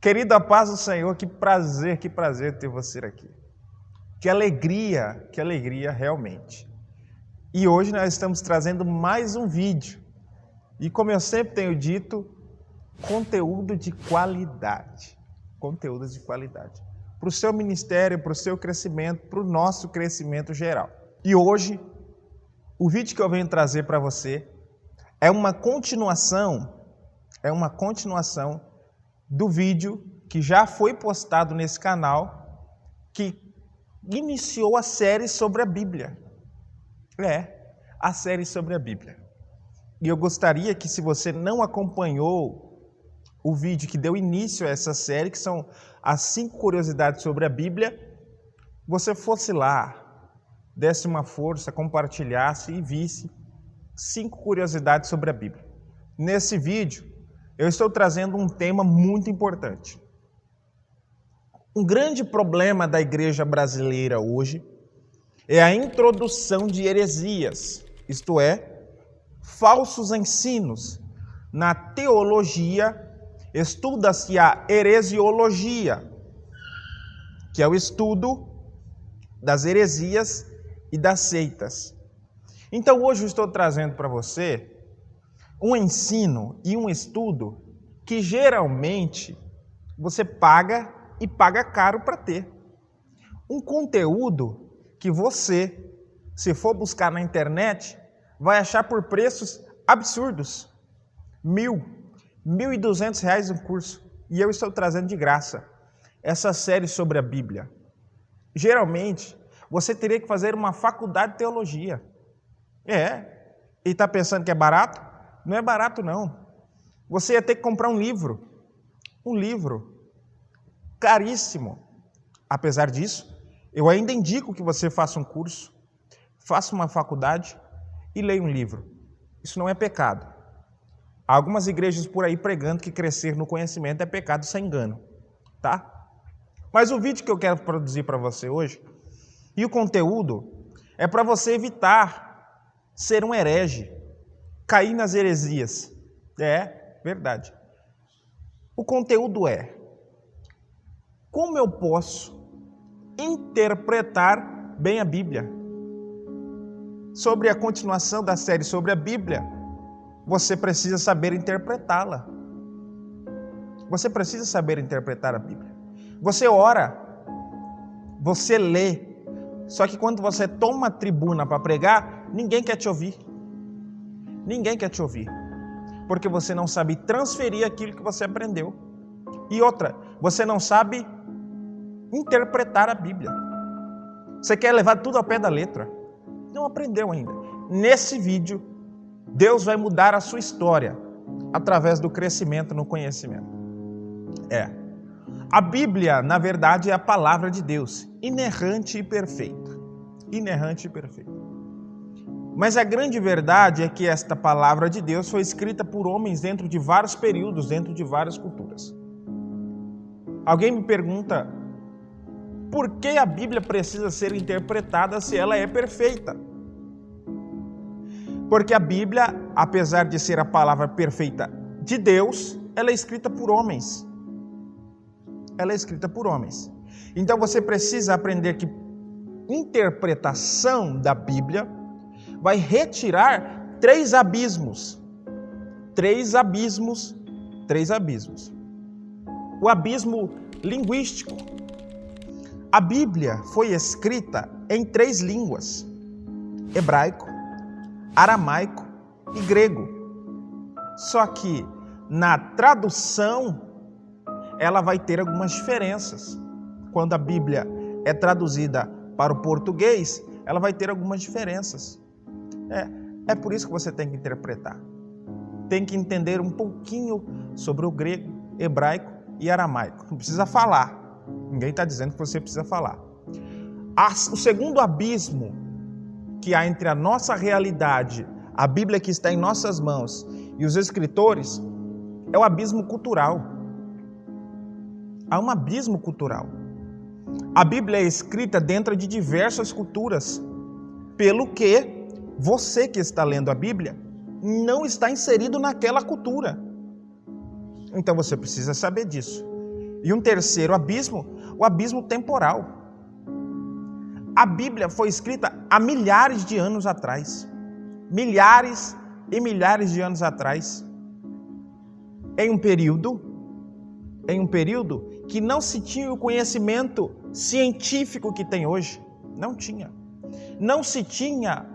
Querida paz do Senhor, que prazer ter você aqui. Que alegria realmente. E hoje nós estamos trazendo mais um vídeo. E como eu sempre tenho dito, conteúdo de qualidade. Conteúdo de qualidade. Para o seu ministério, para o seu crescimento, para o nosso crescimento geral. E hoje, o vídeo que eu venho trazer para você é uma continuação do vídeo que já foi postado nesse canal, que iniciou a série sobre a Bíblia. A série sobre a Bíblia. E eu gostaria que, se você não acompanhou o vídeo que deu início a essa série, que são as 5 curiosidades sobre a Bíblia, você fosse lá, desse uma força, compartilhasse e visse 5 curiosidades sobre a Bíblia. Nesse vídeo, eu estou trazendo um tema muito importante. Um grande problema da igreja brasileira hoje é a introdução de heresias, isto é, falsos ensinos. Na teologia, estuda-se a heresiologia, que é o estudo das heresias e das seitas. Então, hoje eu estou trazendo para você um ensino e um estudo que geralmente você paga e paga caro para ter. Um conteúdo que você, se for buscar na internet, vai achar por preços absurdos. R$1.000, R$1.200 um curso. E eu estou trazendo de graça essa série sobre a Bíblia. Geralmente, você teria que fazer uma faculdade de teologia. E está pensando que é barato? Não é barato, não. Você ia ter que comprar um livro caríssimo. Apesar disso, eu ainda indico que você faça um curso, faça uma faculdade e leia um livro. Isso não é pecado. Há algumas igrejas por aí pregando que crescer no conhecimento é pecado, isso é engano, tá? Mas o vídeo que eu quero produzir para você hoje, e o conteúdo, é para você evitar ser um herege, cair nas heresias. Verdade. O conteúdo é: como eu posso interpretar bem a Bíblia? Sobre a continuação da série sobre a Bíblia, você precisa saber interpretá-la. Você precisa saber interpretar a Bíblia. Você ora, você lê, só que quando você toma a tribuna para pregar, ninguém quer te ouvir. Ninguém quer te ouvir, porque você não sabe transferir aquilo que você aprendeu. E outra, você não sabe interpretar a Bíblia. Você quer levar tudo ao pé da letra. Não aprendeu ainda. Nesse vídeo, Deus vai mudar a sua história através do crescimento no conhecimento. A Bíblia, na verdade, é a palavra de Deus, inerrante e perfeita. Inerrante e perfeita. Mas a grande verdade é que esta palavra de Deus foi escrita por homens dentro de vários períodos, dentro de várias culturas. Alguém me pergunta, por que a Bíblia precisa ser interpretada se ela é perfeita? Porque a Bíblia, apesar de ser a palavra perfeita de Deus, ela é escrita por homens. Ela é escrita por homens. Então você precisa aprender que interpretação da Bíblia vai retirar 3 abismos. 3 abismos. O abismo linguístico. A Bíblia foi escrita em 3 línguas: hebraico, aramaico e grego. Só que na tradução ela vai ter algumas diferenças. Quando a Bíblia é traduzida para o português, ela vai ter algumas diferenças. É por isso que você tem que interpretar. Tem que entender um pouquinho sobre o grego, hebraico e aramaico. Não precisa falar. Ninguém está dizendo que você precisa falar. O segundo abismo que há entre a nossa realidade, a Bíblia que está em nossas mãos e os escritores, é o abismo cultural. Há um abismo cultural. A Bíblia é escrita dentro de diversas culturas, pelo que você que está lendo a Bíblia não está inserido naquela cultura. Então você precisa saber disso. E um terceiro abismo, o abismo temporal. A Bíblia foi escrita há milhares de anos atrás. Milhares e milhares de anos atrás. Em um período que não se tinha o conhecimento científico que tem hoje. Não tinha. Não se tinha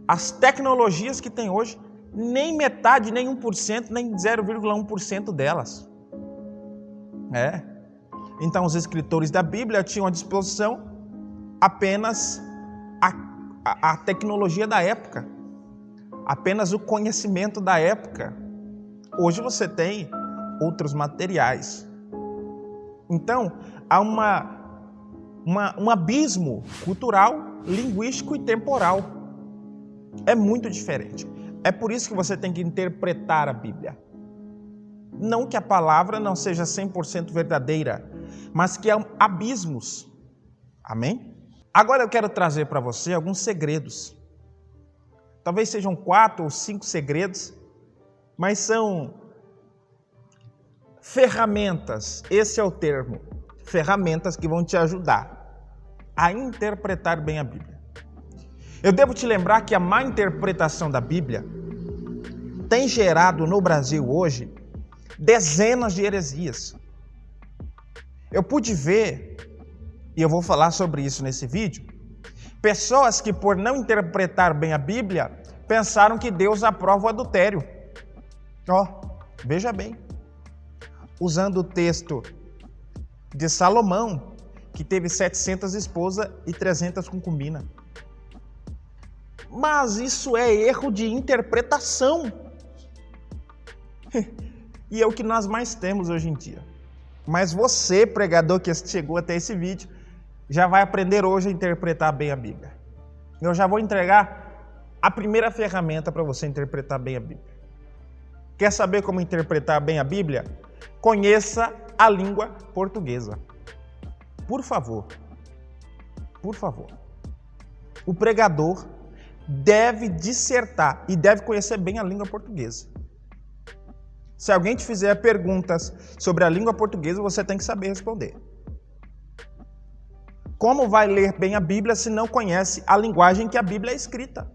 as tecnologias que tem hoje, nem metade, nem 1%, nem 0,1% delas. Então os escritores da Bíblia tinham à disposição apenas a tecnologia da época, apenas o conhecimento da época. Hoje você tem outros materiais. Então, há um abismo cultural, linguístico e temporal. É muito diferente. É por isso que você tem que interpretar a Bíblia. Não que a palavra não seja 100% verdadeira, mas que há abismos. Amém? Agora eu quero trazer para você alguns segredos. Talvez sejam 4 ou 5 segredos, mas são ferramentas, esse é o termo, ferramentas que vão te ajudar a interpretar bem a Bíblia. Eu devo te lembrar que a má interpretação da Bíblia tem gerado no Brasil hoje dezenas de heresias. Eu pude ver, e eu vou falar sobre isso nesse vídeo, pessoas que por não interpretar bem a Bíblia, pensaram que Deus aprova o adultério. Veja bem, usando o texto de Salomão, que teve 700 esposas e 300 concubinas. Mas isso é erro de interpretação. E é o que nós mais temos hoje em dia. Mas você, pregador que chegou até esse vídeo, já vai aprender hoje a interpretar bem a Bíblia. Eu já vou entregar a primeira ferramenta para você interpretar bem a Bíblia. Quer saber como interpretar bem a Bíblia? Conheça a língua portuguesa. Por favor. Por favor. O pregador deve dissertar e deve conhecer bem a língua portuguesa. Se alguém te fizer perguntas sobre a língua portuguesa, você tem que saber responder. Como vai ler bem a Bíblia se não conhece a linguagem que a Bíblia é escrita?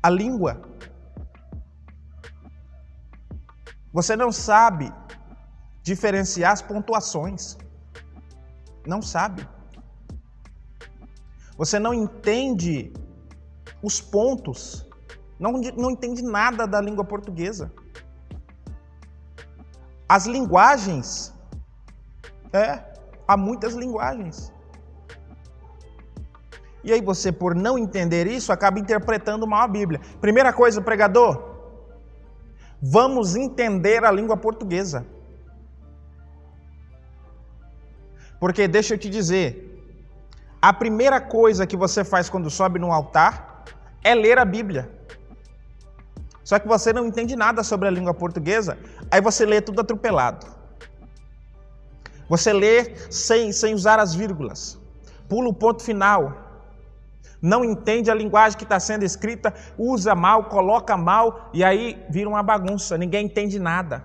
A língua. Você não sabe diferenciar as pontuações. Não sabe. Você não entende os pontos. Não entende nada da língua portuguesa. As linguagens, há muitas linguagens. E aí você, por não entender isso, acaba interpretando mal a Bíblia. Primeira coisa, pregador, vamos entender a língua portuguesa. Porque deixa eu te dizer, a primeira coisa que você faz quando sobe no altar é ler a Bíblia. Só que você não entende nada sobre a língua portuguesa, aí você lê tudo atropelado. Você lê sem usar as vírgulas, pula o ponto final, não entende a linguagem que está sendo escrita, usa mal, coloca mal, e aí vira uma bagunça, ninguém entende nada.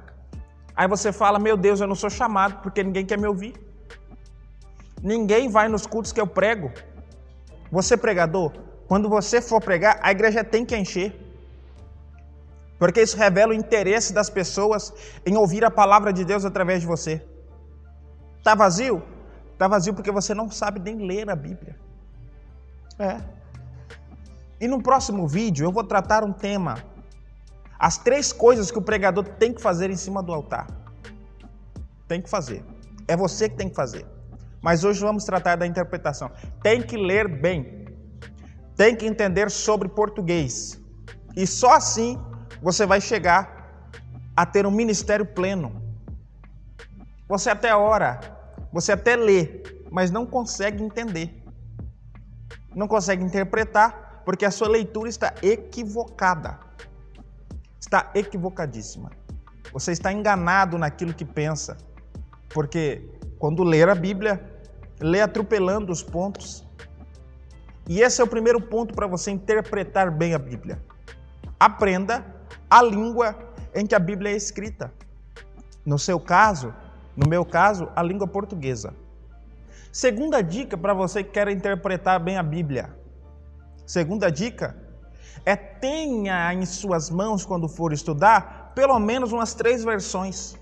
Aí você fala, meu Deus, eu não sou chamado porque ninguém quer me ouvir. Ninguém vai nos cultos que eu prego. Você, pregador, quando você for pregar, a igreja tem que encher. Porque isso revela o interesse das pessoas em ouvir a palavra de Deus através de você. Está vazio? Está vazio porque você não sabe nem ler a Bíblia. E no próximo vídeo eu vou tratar um tema. As 3 coisas que o pregador tem que fazer em cima do altar. Tem que fazer. É você que tem que fazer. Mas hoje vamos tratar da interpretação. Tem que ler bem. Tem que entender sobre português. E só assim você vai chegar a ter um ministério pleno. Você até ora, você até lê, mas não consegue entender. Não consegue interpretar, porque a sua leitura está equivocada. Está equivocadíssima. Você está enganado naquilo que pensa. Porque quando ler a Bíblia, lê atropelando os pontos. E esse é o primeiro ponto para você interpretar bem a Bíblia. Aprenda a língua em que a Bíblia é escrita. No seu caso, No meu caso, a língua portuguesa. Segunda dica para você que quer interpretar bem a Bíblia. Segunda dica é tenha em suas mãos, quando for estudar, pelo menos umas 3 versões.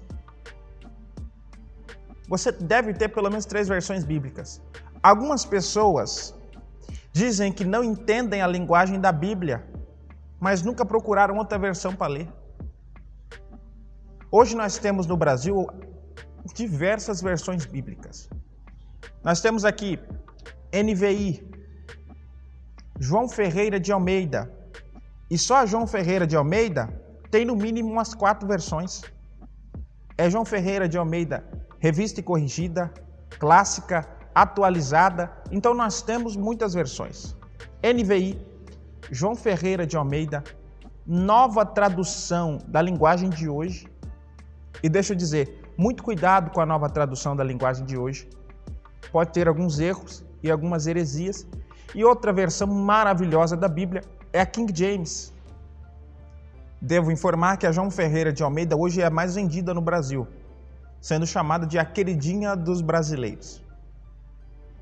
Você deve ter pelo menos 3 versões bíblicas. Algumas pessoas dizem que não entendem a linguagem da Bíblia, mas nunca procuraram outra versão para ler. Hoje nós temos no Brasil diversas versões bíblicas. Nós temos aqui NVI, João Ferreira de Almeida. E só a João Ferreira de Almeida tem no mínimo umas 4 versões. É João Ferreira de Almeida, revista e corrigida, clássica, atualizada. Então nós temos muitas versões. NVI, João Ferreira de Almeida, nova tradução da linguagem de hoje. E deixa eu dizer, muito cuidado com a nova tradução da linguagem de hoje. Pode ter alguns erros e algumas heresias. E outra versão maravilhosa da Bíblia é a King James. Devo informar que a João Ferreira de Almeida hoje é a mais vendida no Brasil, sendo chamada de a queridinha dos brasileiros.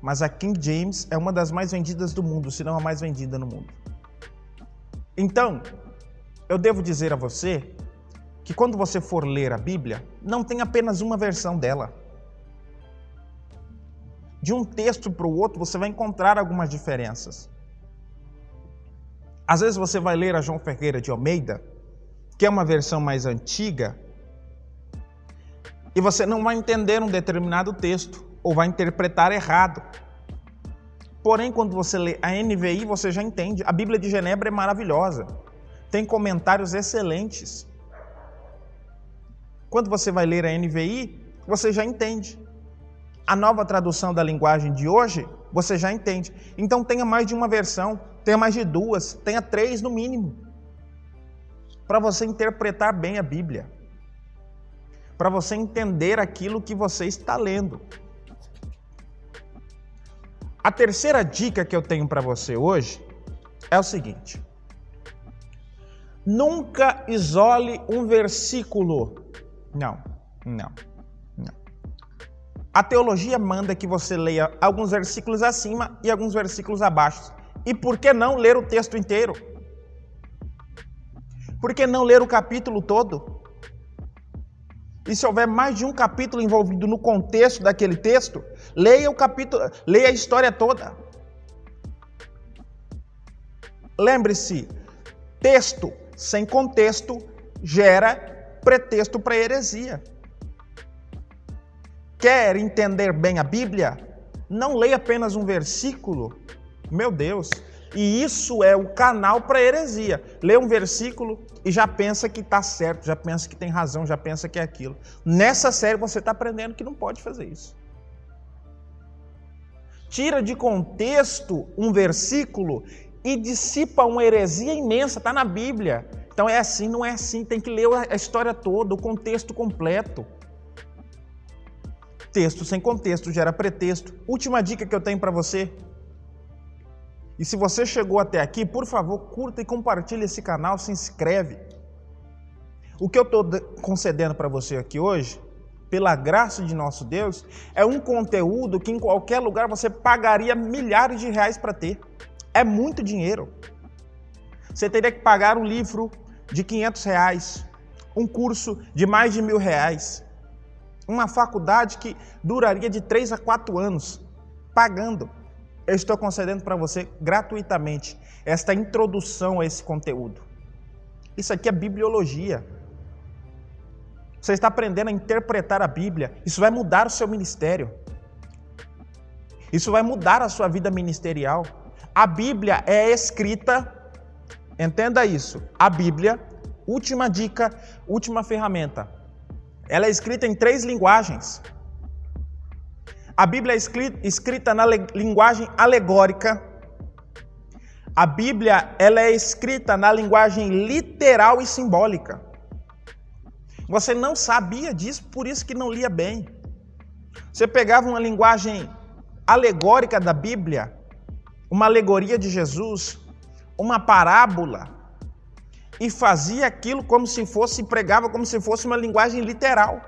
Mas a King James é uma das mais vendidas do mundo, se não a mais vendida no mundo. Então, eu devo dizer a você que quando você for ler a Bíblia, não tem apenas uma versão dela. De um texto para o outro, você vai encontrar algumas diferenças. Às vezes você vai ler a João Ferreira de Almeida, que é uma versão mais antiga, e você não vai entender um determinado texto, ou vai interpretar errado. Porém, quando você lê a NVI, você já entende. A Bíblia de Genebra é maravilhosa. Tem comentários excelentes. Quando você vai ler a NVI, você já entende. A nova tradução da linguagem de hoje, você já entende. Então tenha mais de uma versão, tenha mais de 2, tenha 3 no mínimo. Para você interpretar bem a Bíblia. Para você entender aquilo que você está lendo. A terceira dica que eu tenho para você hoje é o seguinte. Nunca isole um versículo. Não. A teologia manda que você leia alguns versículos acima e alguns versículos abaixo. E por que não ler o texto inteiro? Por que não ler o capítulo todo? E se houver mais de um capítulo envolvido no contexto daquele texto, leia o capítulo, leia a história toda. Lembre-se, texto sem contexto gera pretexto para heresia. Quer entender bem a Bíblia? Não leia apenas um versículo. Meu Deus! E isso é o canal para heresia. Lê um versículo e já pensa que está certo, já pensa que tem razão, já pensa que é aquilo. Nessa série você está aprendendo que não pode fazer isso. Tira de contexto um versículo e dissipa uma heresia imensa, está na Bíblia. Então é assim, não é assim, tem que ler a história toda, o contexto completo. Texto sem contexto gera pretexto. Última dica que eu tenho para você. E se você chegou até aqui, por favor, curta e compartilhe esse canal, se inscreve. O que eu estou concedendo para você aqui hoje, pela graça de nosso Deus, é um conteúdo que em qualquer lugar você pagaria milhares de reais para ter. É muito dinheiro. Você teria que pagar um livro de R$500, um curso de mais de R$1.000, uma faculdade que duraria de 3 a 4 anos, pagando. Eu estou concedendo para você gratuitamente esta introdução a esse conteúdo. Isso aqui é bibliologia. Você está aprendendo a interpretar a Bíblia. Isso vai mudar o seu ministério. Isso vai mudar a sua vida ministerial. A Bíblia é escrita, entenda isso, a Bíblia, última dica, última ferramenta. Ela é escrita em 3 linguagens. A Bíblia é escrita na linguagem alegórica. A Bíblia ela é escrita na linguagem literal e simbólica. Você não sabia disso, por isso que não lia bem. Você pegava uma linguagem alegórica da Bíblia, uma alegoria de Jesus, uma parábola, e fazia aquilo como se fosse, pregava como se fosse uma linguagem literal.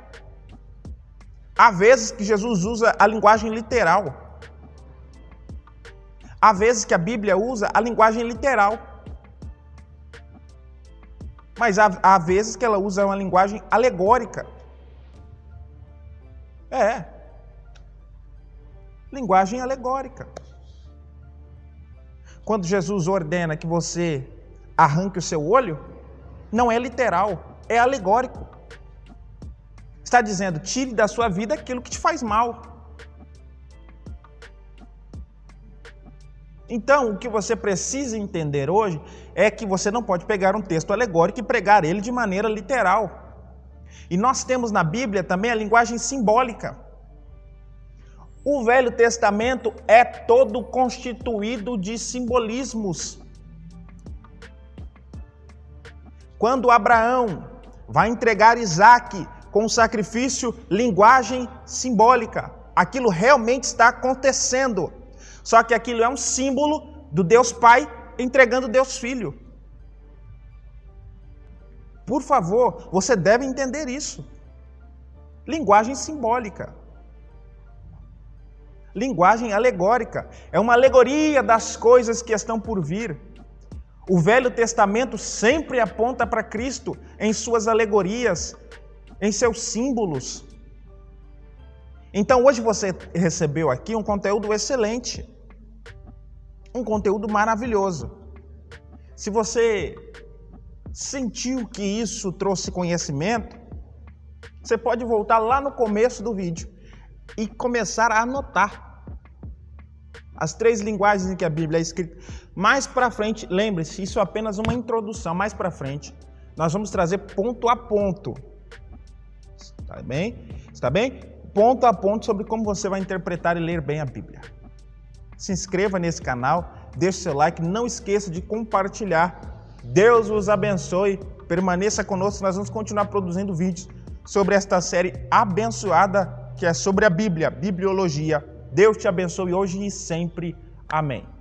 Há vezes que Jesus usa a linguagem literal. Há vezes que a Bíblia usa a linguagem literal. Mas há vezes que ela usa uma linguagem alegórica. Linguagem alegórica. Quando Jesus ordena que você arranque o seu olho, não é literal, é alegórico. Está dizendo, tire da sua vida aquilo que te faz mal. Então, o que você precisa entender hoje é que você não pode pegar um texto alegórico e pregar ele de maneira literal. E nós temos na Bíblia também a linguagem simbólica. O Velho Testamento é todo constituído de simbolismos. Quando Abraão vai entregar Isaque com o sacrifício, linguagem simbólica. Aquilo realmente está acontecendo. Só que aquilo é um símbolo do Deus Pai entregando Deus Filho. Por favor, você deve entender isso. Linguagem simbólica. Linguagem alegórica. É uma alegoria das coisas que estão por vir. O Velho Testamento sempre aponta para Cristo em suas alegorias, em seus símbolos. Então hoje você recebeu aqui um conteúdo excelente, um conteúdo maravilhoso. Se você sentiu que isso trouxe conhecimento, você pode voltar lá no começo do vídeo e começar a anotar as 3 linguagens em que a Bíblia é escrita. Mais para frente, lembre-se, isso é apenas uma introdução. Mais para frente, nós vamos trazer ponto a ponto. Está bem? Está bem? Ponto a ponto sobre como você vai interpretar e ler bem a Bíblia. Se inscreva nesse canal, deixe seu like, não esqueça de compartilhar. Deus os abençoe, permaneça conosco, nós vamos continuar produzindo vídeos sobre esta série abençoada que é sobre a Bíblia, Bibliologia. Deus te abençoe hoje e sempre. Amém.